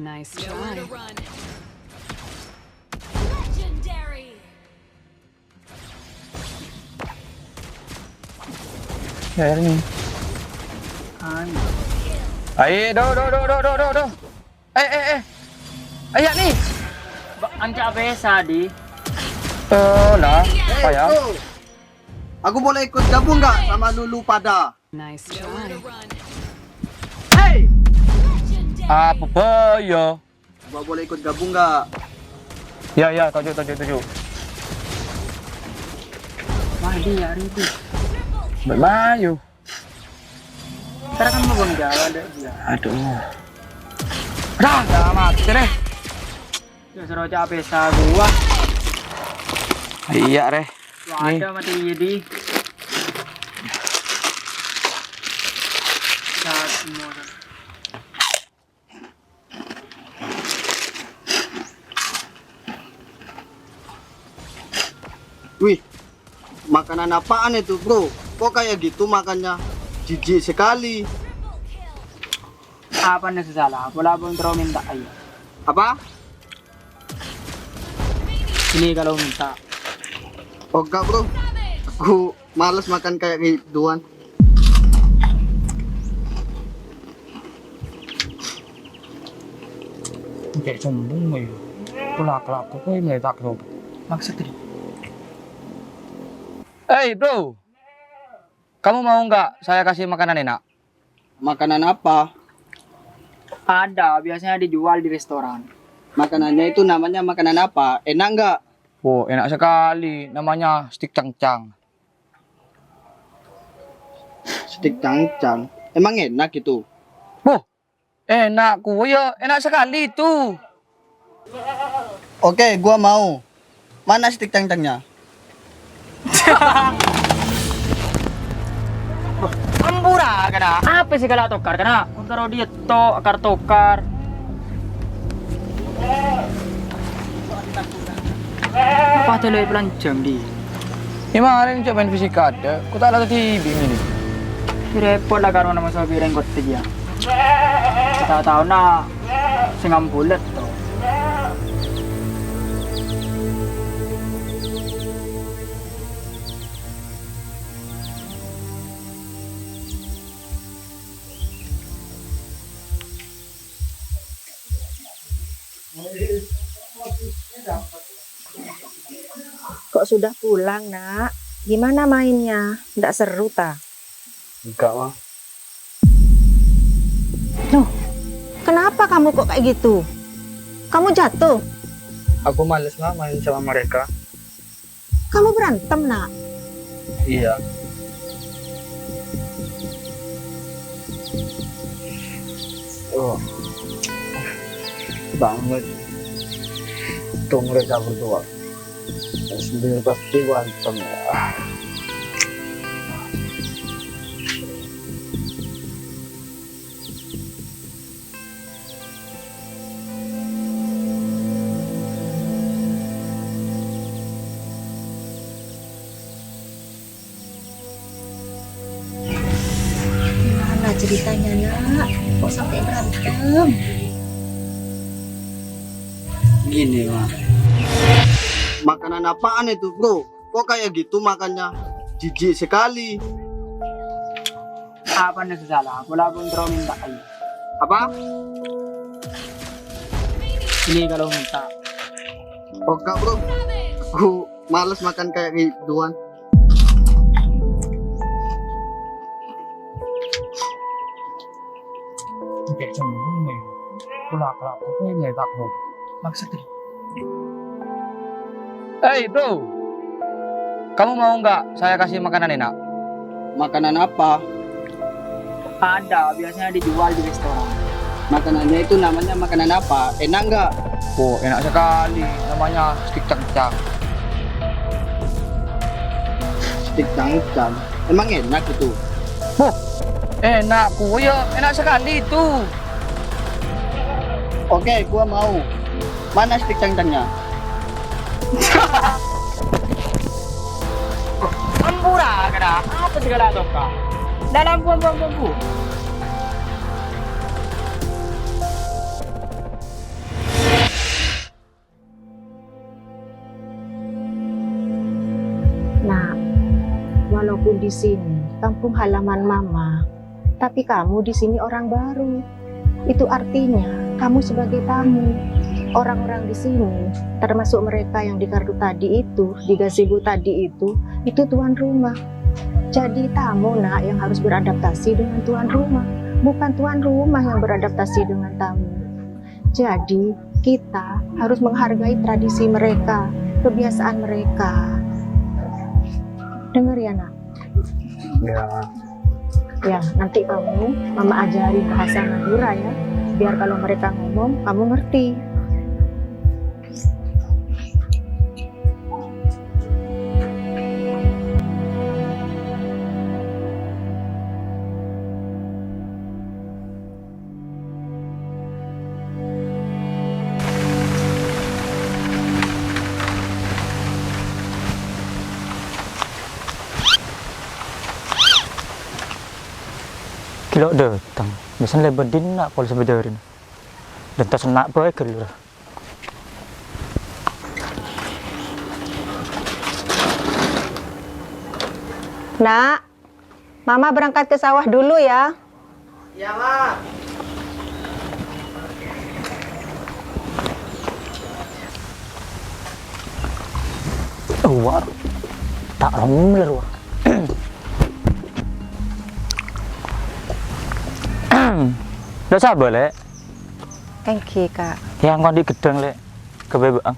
Nice try. Legendary. Ya ini. Ayo, do. Ayo nih. Anca besa di. Lah, apa ya? Bro, aku boleh ikut gabung nggak sama Lulu pada? Nice try. Hey, Apa bahaya? gua boleh ikut gabung nggak? Ya, tujuh. Wah dia itu. Bermayu. Ntar kan mau bang Jawa ada dia. Aduh. Dah mati deh. Ya suruh aja besa gua. Iya, Reh. Lu ada mati di. Saat semua. Wih, makanan apaan itu bro? Kok kayak gitu makannya? Jijik sekali. Apa nih salah? Bola pun terus minta ayo. Apa? Ini kalau minta. Oh enggak bro, aku males makan kayak gituan. Kayak sombong ya. Kelak kok ini tak sombong. Maksudnya Hey, bro. Kamu mau nggak saya kasih makanan enak? Makanan apa? ada, biasanya dijual di restoran. Makanannya itu namanya makanan apa? Enak nggak? Oh, enak sekali. Namanya stik cangcang. Stik cangcang. Emang enak itu? Oh, enak ya. Enak sekali itu. Oke, gua mau. Mana stik cangcangnya? Ampura kana. Apa sih kalau tokar kana? Karo dia to akar tokar. Apa tuh lagi pelanjang di? Kemarin coba main fisika ada. Aku tak ada TV ini. Repot lah karo nama sabi renggot dia. Kita tahu na singam bulat to. Kok sudah pulang, Nak? Gimana mainnya? Nggak seru, ta? Enggak, Wah. Loh, kenapa kamu kok kayak gitu? Kamu jatuh? Aku males lah main sama mereka. Kamu berantem, Nak? Iya. Oh. Banget. Tuh mereka berdua. Sendiri pasti berantem ya. Gimana ceritanya, Nak? Kok sampai berantem? Gini, Mah. Makanan apaan itu, bro? Kok kayak gitu makannya? Jijik sekali. Apa nih salah? Bola pun terus minta ayo. Apa? Ini kalau minta. Oh, enggak, bro. Aku males makan kayak gituan. Kayak sombong ya. Kelak kok ini tak sombong. Maksudnya Hey, bro. Kamu mau nggak saya kasih makanan enak? Makanan apa? ada, biasanya dijual di restoran. Makanannya itu namanya makanan apa? Enak nggak? Oh, enak sekali. Namanya stik cangcang. Stik cangcang. Emang enak itu? Oh, enak ya. Enak sekali itu. Oke, gua mau. Mana stik cangcangnya? Ampura kana. Apa sih kalau tokar? Dalam buang-buang. walaupun di sini kampung halaman Mama, tapi kamu di sini orang baru. Itu artinya kamu sebagai tamu. Orang-orang di sini, termasuk mereka yang di kartu tadi itu, di gazebo tadi itu tuan rumah. Jadi tamu nak yang harus beradaptasi dengan tuan rumah, bukan tuan rumah yang beradaptasi dengan tamu. Jadi kita harus menghargai tradisi mereka, kebiasaan mereka. Dengar ya nak? Ya. Ya, nanti kamu Mama ajari bahasa Madura ya, biar kalau mereka ngomong kamu ngerti. Kilo datang, biasanya lebar din nak kalau sebenarnya. Dan tak senak baik kalau. Nak, Mama berangkat ke sawah dulu ya. Ya, Ma. Wah, tak ramai wah. Udah sabar lek. Thank you kak. Yang kau di gedang lek, kebebasan.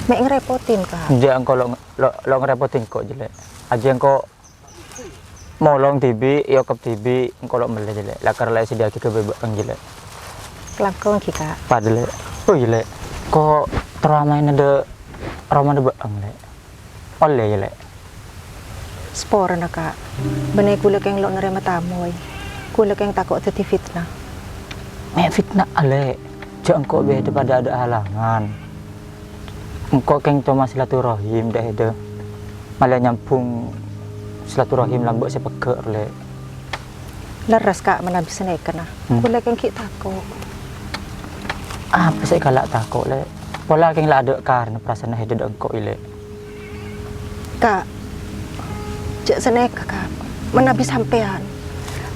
Mek ngerepotin kak. Jangan kau lo ngerepotin kok jelek. Aja yang kau molong TV, yokap TV, kau lo mele jelek. Lakar lek sedia kebebasan jelek. Kelakon ki kak. Padahal, oh jelek. Kok teramain ada ramai ada bang lek. Oleh jelek. Spor na kak. Benay kulak yang lo nerema tamoy. Kulak yang takut jadi fitnah. Mek fitnah ale. Jangan kok beda pada ada halangan. Engkau keng to silaturahim dah ada. Malah nyambung silaturahim lambok sepeke le. Leras kak menabi senai kena. Kulak yang kita takut. Apa sih kalak takut le? Pola keng lah ada karena perasaan hidup engkau ile. Kak, cek senai kak. Menabi sampean.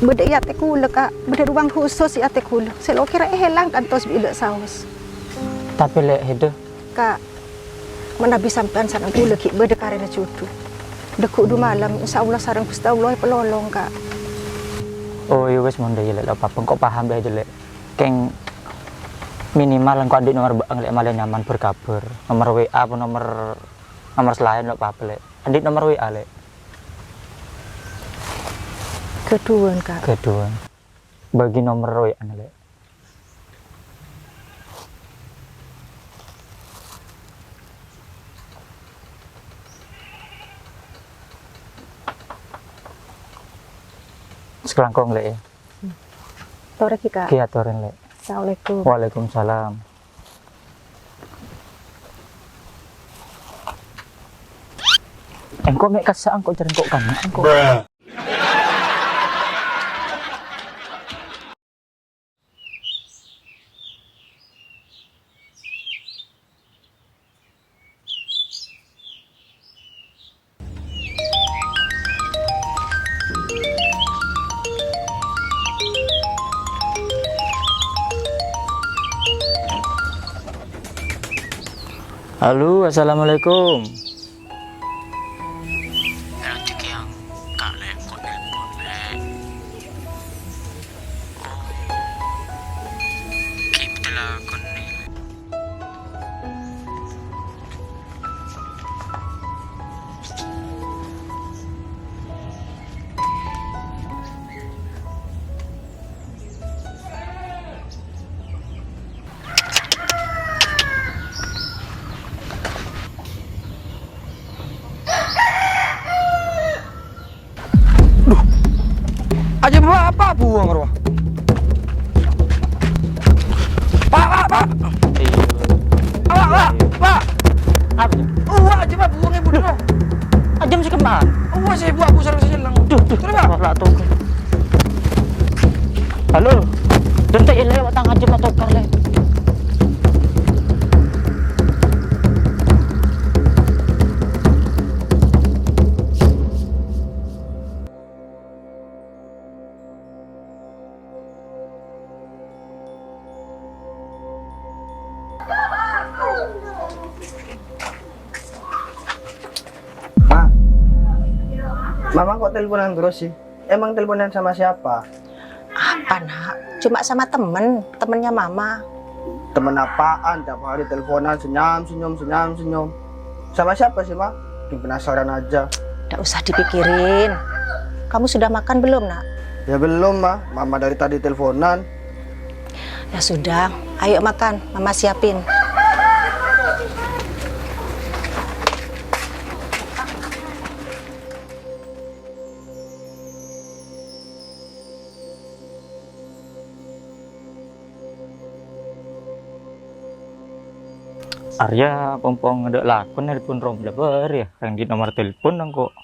Beda ya tekula kak. Beda ruang khusus ya tekula. Selo kira helang kan tos bila saus. Tapi le hidup. Kak. Menabi sampean sarang kula ki beda karena cucu. Dekuk du malam insyaallah sarang Gusti Allah pelolong kak. Oh iya wes monde ile apa kok paham dah jelek. Keng minimal engkau ada nomor bang lek malah nyaman berkabar. Nomor WA apa nomor selain lo apa lek. Adik nomor WA lek. Kedua kak. Kedua. Bagi nomor WA lek. Sekelangkong le ya. Tore ki kak. Kia toren le. Assalamualaikum. Waalaikumsalam. Engkau mek kasaan kok jaring kok kan engkau. Halo, assalamualaikum. Erotik yang kak lek kok nelpon lek. Oh, keep telakon nih. Aja bawa apa buang roh? Pak. Iya. Pak. Apa tuh? Aja pak buang ibu roh. Ajam sih kemana? Saya buat aku sarang sejelang. Duh, lah tuh. Halo. Dentek ile watang ajam atau kar le. Ma, Mama kok teleponan terus sih? Emang teleponan sama siapa? Apa nak? Cuma sama temennya mama. Temen apaan? Tiap hari teleponan senyum. Sama siapa sih, Ma? Bikin penasaran aja. Nggak usah dipikirin. Kamu sudah makan belum nak? Ya belum, Ma. Mama dari tadi teleponan. Ya sudah, ayo makan, mama siapin. Arya pompong ada lakon telepon rom lebar ya, yang di nomor telepon dong kok.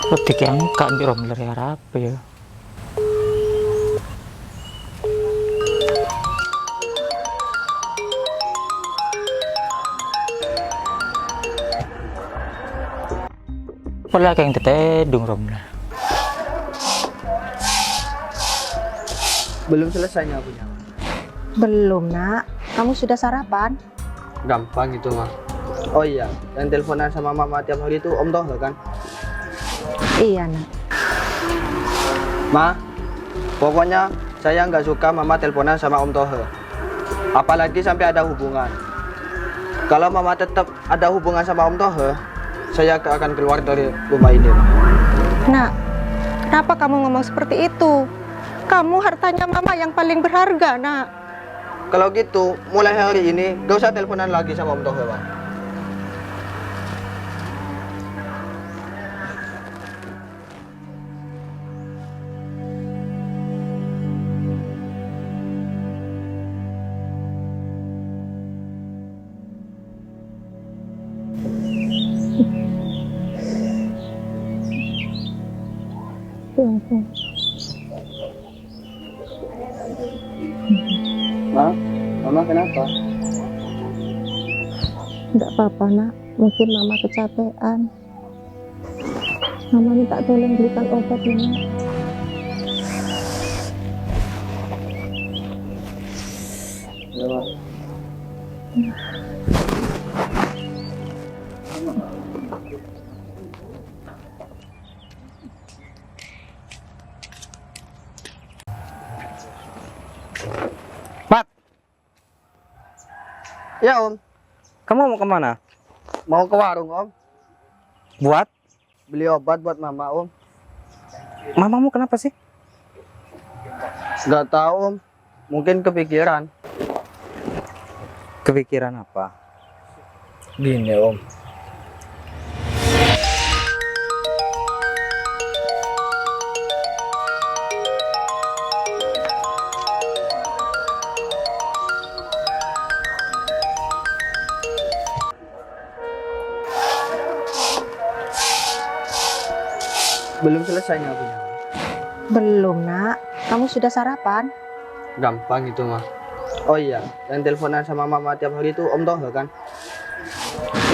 Ketik yang kak di rom dari apa ya? Wala kayong tetedong rom lah. Belum selesai nyapunya. Belum nak, kamu sudah sarapan? Gampang gitu, Ma. Oh iya, yang teleponan sama Mama tiap hari itu Om Toh kan? Iya nak. Ma, pokoknya saya nggak suka Mama teleponan sama Om Tohe. Apalagi sampai ada hubungan. Kalau Mama tetap ada hubungan sama Om Tohe, saya akan keluar dari rumah ini. Nak, kenapa kamu ngomong seperti itu? Kamu hartanya mama yang paling berharga nak. Kalau gitu, mulai hari ini gak usah teleponan lagi sama Om Tohe, Ma. Ma, Mama kenapa? Enggak apa-apa nak, mungkin mama kecapean. Mama minta tolong belikan obat ya nak. Ya, Ma. Mat, Ya, Om. kamu mau kemana? Mau ke warung, Om. Buat? Beli obat buat Mama, Om. Mamamu kenapa sih? Gak tahu, Om. Mungkin kepikiran. Kepikiran apa? Gini, Om. Belum selesai nyapunya. Belum nak, kamu sudah sarapan? Gampang gitu, Ma. Oh iya, yang teleponan sama Mama tiap hari itu Om Toh kan?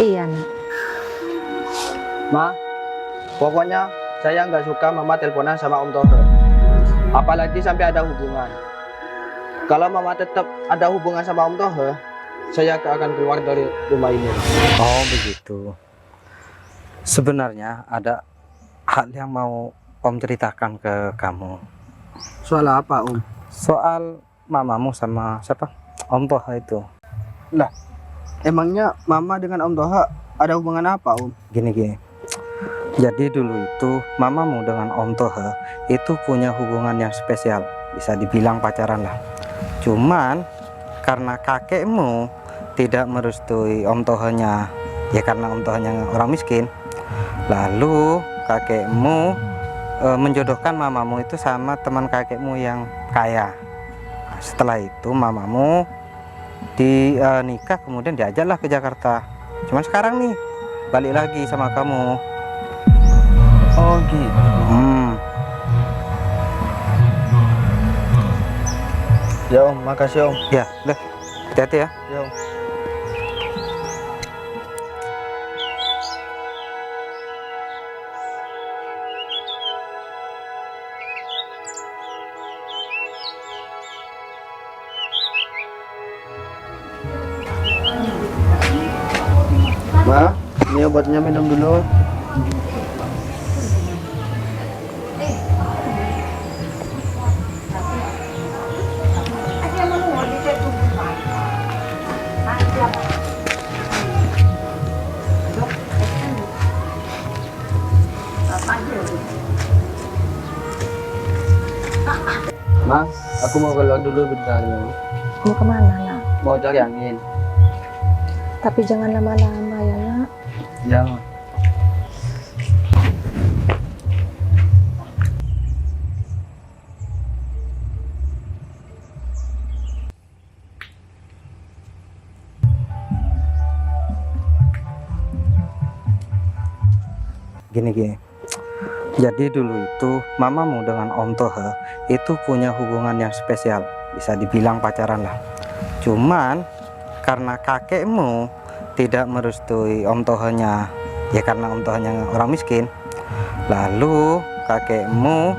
Iya nak. Ma, pokoknya saya nggak suka Mama teleponan sama Om Toh. Apalagi sampai ada hubungan. Kalau Mama tetap ada hubungan sama Om Toh, saya akan keluar dari rumah ini. Oh begitu. Sebenarnya ada hal yang mau Om ceritakan ke kamu. Soal apa, Om? Soal mamamu sama siapa? Om Toha itu. Lah, emangnya Mama dengan Om Toha ada hubungan apa, Om? Gini. Jadi dulu itu mamamu dengan Om Toha itu punya hubungan yang spesial. Bisa dibilang pacaran lah. Cuman karena kakekmu tidak merestui Om Tohanya, ya karena Om Tohanya orang miskin. Lalu kakekmu menjodohkan mamamu itu sama teman kakekmu yang kaya. Nah, setelah itu mamamu nikah, kemudian diajaklah ke Jakarta. Cuman sekarang nih balik lagi sama kamu. Oh gitu. Ya, Om, makasih, Om. Ya udah, hati-hati ya. Ya, Om. Ma, ini obatnya minum dulu. Ma, aku mau keluar dulu bentar ya. Mau kemana, nak? Mau cari angin. Tapi jangan lama-lama ya, nak. Ya, Ma. Gini. Jadi dulu itu mamamu dengan Om Tohe itu punya hubungan yang spesial, bisa dibilang pacaran lah. Cuman karena kakekmu tidak merestui Om Tohenya, ya karena Om Tohenya orang miskin, lalu kakekmu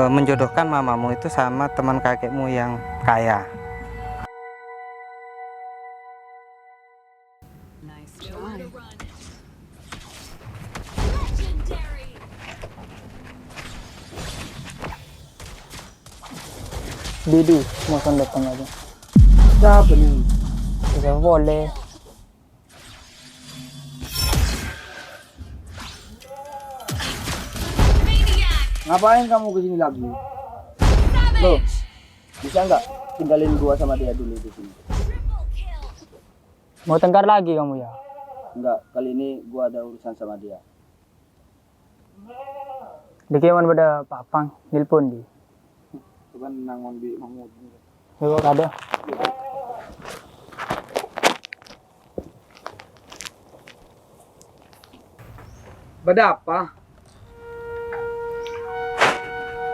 menjodohkan mamamu itu sama teman kakekmu yang kaya. Legendary. Didu, mau datang aja. Siapa nih? Bisa boleh. Maniac. Ngapain kamu kesini lagi? Loh, bisa nggak tinggalin gua sama dia dulu di sini? Triple kill. Mau tengkar lagi kamu ya? Enggak, kali ini gua ada urusan sama dia. Dikiman pada papang, nelpon di. Cuman nangon di Mahmud. Yo kada. Bada apa?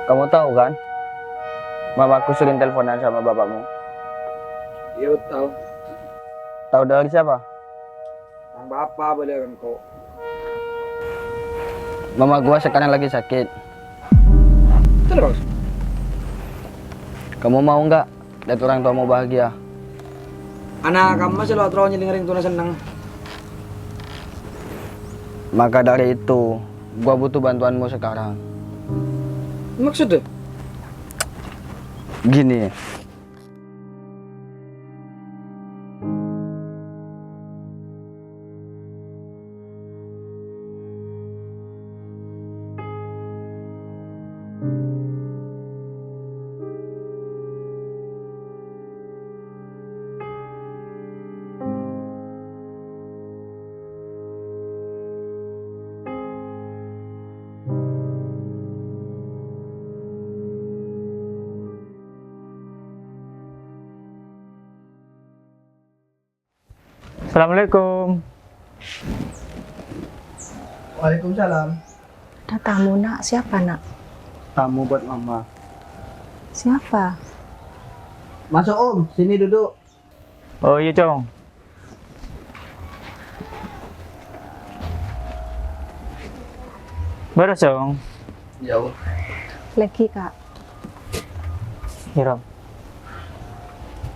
Kamu tahu kan? Mamaku sering teleponan sama bapakmu. Iya tahu. Tahu dari siapa? Yang bapak boleh kan kok. Mama gua sekarang lagi sakit. Terus? Kamu mau nggak lihat orang tuamu bahagia? Anak kamu masih lo terus nyeling tuh seneng. Maka dari itu, gua butuh bantuanmu sekarang. Maksudnya? Gini. Assalamualaikum. Waalaikumsalam. Ada tamu, nak. Siapa, nak? Tamu buat mama. Siapa? Masuk Om, sini duduk. Oh iya Cong. Beres Cong. Jauh. Lagi, Kak. Hiram.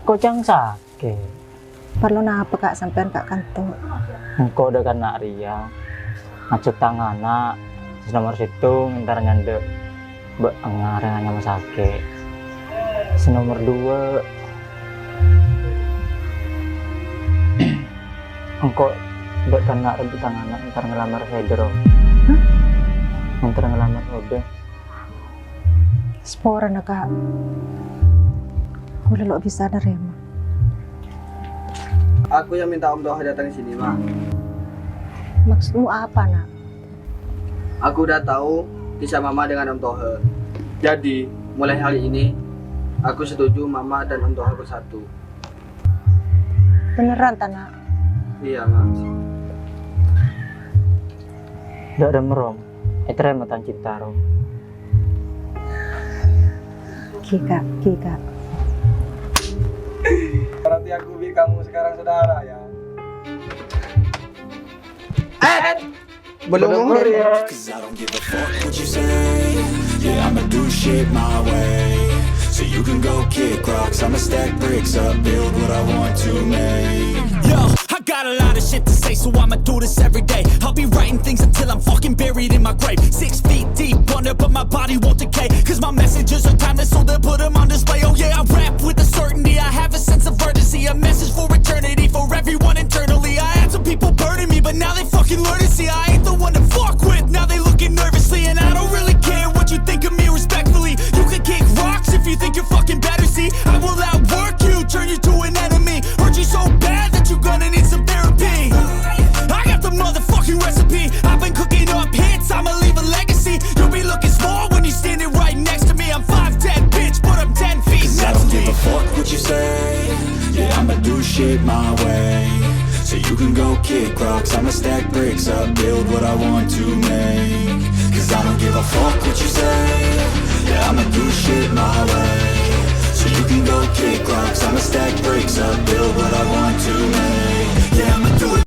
Kok Cang sakit? Perlu apa, Kak? Sampean Kak kantor. Engkau udah kan nak Ria. Ngacuk tangan nak. Terus nomor situ ntar nyandek. Ngareng hanya sakit. Nomor 2. Engkau udah kan nak rebut tangan nak. Ntar ngelamar Fedro. Ntar ngelamar Ode. Spora, nak, Kak. Boleh lo bisa nerima. Aku yang minta Om Toha datang sini, Ma. Maksudmu apa, nak? Aku udah tahu kisah Mama dengan Om Toha. Jadi, mulai hari ini, aku setuju Mama dan Om Toha bersatu. Beneran, Tanah? Iya, Ma. Udah ada merom. Etren matan cinta rom. Kika. Berarti aku bi kamu sekarang saudara ya. Belum ya. Cause I don't give a fuck what you say. Yeah, I'ma do shit my way. So you can go kick rocks, I'ma stack bricks up, build what I want to make. Yo, I got got a lot of shit to say, so I'ma do this every day. I'll be writing things until I'm fucking buried in my grave. 6 feet deep under, but my body won't decay. Cause my messages are timeless, so they'll put them on display. Oh yeah, I rap with a certainty, I have a sense of urgency. A message for eternity, for everyone internally. I had some people burning me, but now they fucking learn to see I ain't the one to fuck with, now they looking nervously. And I don't really care what you think of me, respectfully. You can kick rocks if you think you're fucking better, see. I will outwork you, turn you to an enemy. Hurt you so bad that you're gonna need some therapy. I got the motherfucking recipe. I've been cooking up hits, I'ma leave a legacy. You'll be looking small when you're standing right next to me. I'm 5'10", bitch, but I'm 10 feet next to me. I don't give a fuck what you say. Yeah, I'ma do shit my way. So you can go kick rocks, I'ma stack bricks up, build what I want to make. Cause I don't give a fuck what you say.